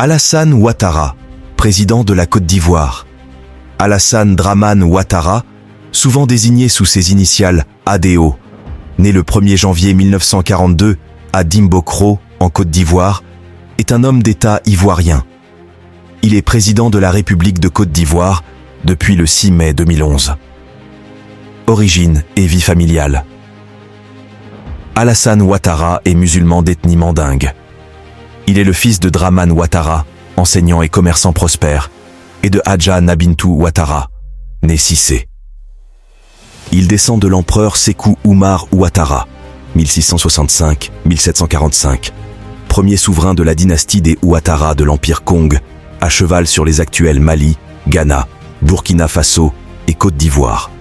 Alassane Ouattara, président de la Côte d'Ivoire. Alassane Dramane Ouattara, souvent désigné sous ses initiales ADO, né le 1er janvier 1942 à Dimbokro, en Côte d'Ivoire, est un homme d'État ivoirien. Il est président de la République de Côte d'Ivoire depuis le 6 mai 2011. Origine et vie familiale. Alassane Ouattara est musulman d'ethnie mandingue. Il est le fils de Dramane Ouattara, enseignant et commerçant prospère, et de Hadja Nabintou Ouattara, né Cissé. Il descend de l'empereur Sékou Oumar Ouattara, 1665-1745, premier souverain de la dynastie des Ouattara de l'Empire Kong, à cheval sur les actuels Mali, Ghana, Burkina Faso et Côte d'Ivoire.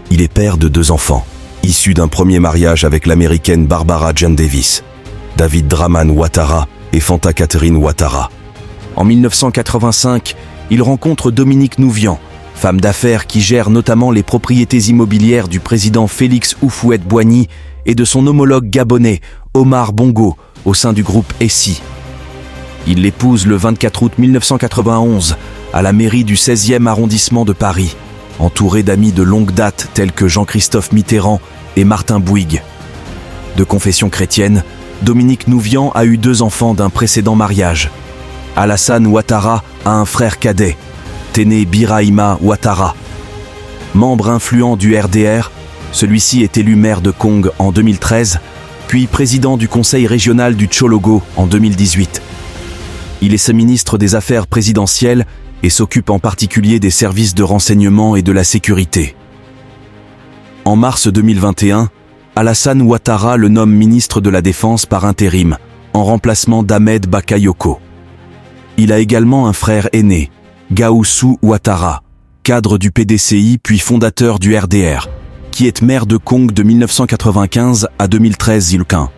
Il est père de 2 enfants, issus d'un premier mariage avec l'américaine Barbara Jane Davis, David Dramane Ouattara et Fanta Catherine Ouattara. En 1985, il rencontre Dominique Nouvian, femme d'affaires qui gère notamment les propriétés immobilières du président Félix Houphouët-Boigny et de son homologue gabonais Omar Bongo au sein du groupe Essi. Il l'épouse le 24 août 1991 à la mairie du 16e arrondissement de Paris, entouré d'amis de longue date tels que Jean-Christophe Mitterrand et Martin Bouygues. De confession chrétienne, Dominique Nouvian a eu 2 enfants d'un précédent mariage. Alassane Ouattara a un frère cadet, Téné Birahima Ouattara. Membre influent du RDR, celui-ci est élu maire de Kong en 2013, puis président du conseil régional du Tchologo en 2018. Il est ce ministre des Affaires présidentielles et s'occupe en particulier des services de renseignement et de la sécurité. En mars 2021, Alassane Ouattara le nomme ministre de la Défense par intérim, en remplacement d'Ahmed Bakayoko. Il a également un frère aîné, Gaoussou Ouattara, cadre du PDCI puis fondateur du RDR, qui est maire de Kong de 1995 à 2013-Ilkin,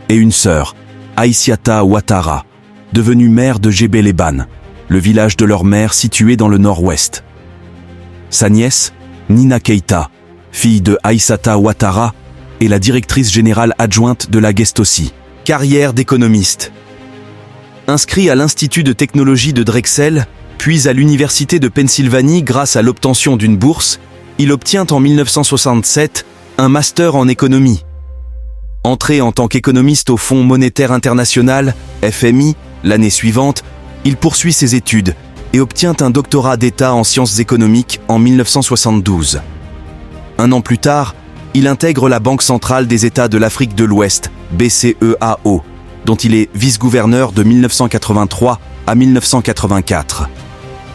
et une sœur, Aïssiata Ouattara, devenue maire de Djebel-Eban, le village de leur mère situé dans le nord-ouest. Sa nièce, Nina Keita, fille de Aïssata Ouattara, est la directrice générale adjointe de la Gestossi. Carrière d'économiste. Inscrit à l'Institut de technologie de Drexel, puis à l'Université de Pennsylvanie grâce à l'obtention d'une bourse, il obtient en 1967 un master en économie. Entré en tant qu'économiste au Fonds monétaire international, FMI, l'année suivante, il poursuit ses études et obtient un doctorat d'État en sciences économiques en 1972. Un an plus tard, il intègre la Banque centrale des États de l'Afrique de l'Ouest, BCEAO, dont il est vice-gouverneur de 1983 à 1984.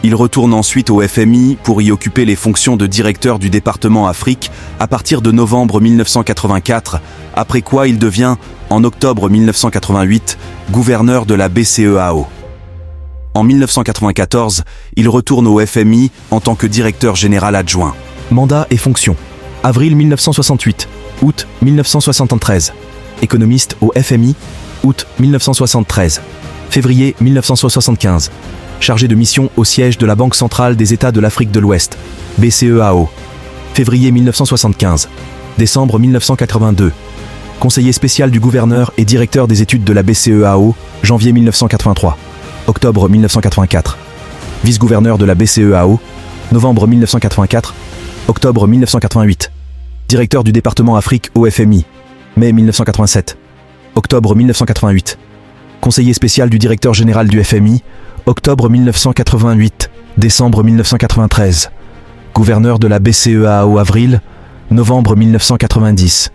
Il retourne ensuite au FMI pour y occuper les fonctions de directeur du département Afrique à partir de novembre 1984, après quoi il devient, en octobre 1988, gouverneur de la BCEAO. En 1994, il retourne au FMI en tant que directeur général adjoint. Mandat et fonctions. Avril 1968, août 1973. Économiste au FMI, août 1973. Février 1975. Chargé de mission au siège de la Banque centrale des États de l'Afrique de l'Ouest, BCEAO. Février 1975. Décembre 1982. Conseiller spécial du gouverneur et directeur des études de la BCEAO, janvier 1983. Octobre 1984. Vice-gouverneur de la BCEAO, novembre 1984. Octobre 1988. Directeur du département Afrique au FMI, mai 1987. Octobre 1988. Conseiller spécial du directeur général du FMI, octobre 1988, décembre 1993. Gouverneur de la BCEAO avril, novembre 1990.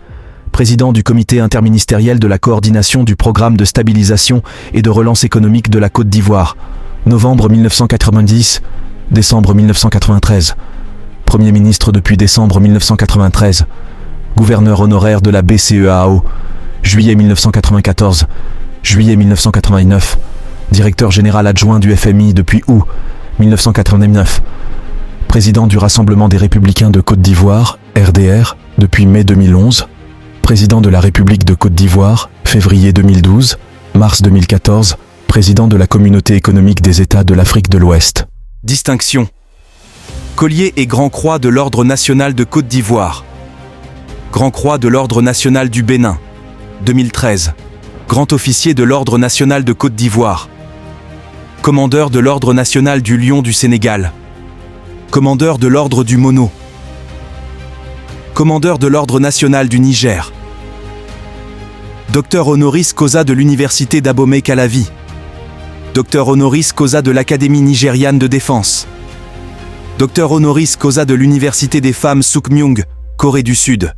Président du comité interministériel de la coordination du programme de stabilisation et de relance économique de la Côte d'Ivoire, novembre 1990, décembre 1993. Premier ministre depuis décembre 1993, gouverneur honoraire de la BCEAO, juillet 1994, juillet 1989, directeur général adjoint du FMI depuis août 1989, président du Rassemblement des Républicains de Côte d'Ivoire, RDR, depuis mai 2011, président de la République de Côte d'Ivoire, février 2012, mars 2014, président de la Communauté économique des États de l'Afrique de l'Ouest. Distinction. Collier et Grand Croix de l'Ordre national de Côte d'Ivoire. Grand Croix de l'Ordre national du Bénin, 2013. Grand officier de l'Ordre national de Côte d'Ivoire. Commandeur de l'Ordre national du Lion du Sénégal. Commandeur de l'Ordre du Mono. Commandeur de l'Ordre national du Niger. Docteur honoris causa de l'Université d'Abomey-Calavi. Docteur honoris causa de l'Académie nigériane de défense. Docteur honoris causa de l'Université des femmes Sukmyung, Corée du Sud.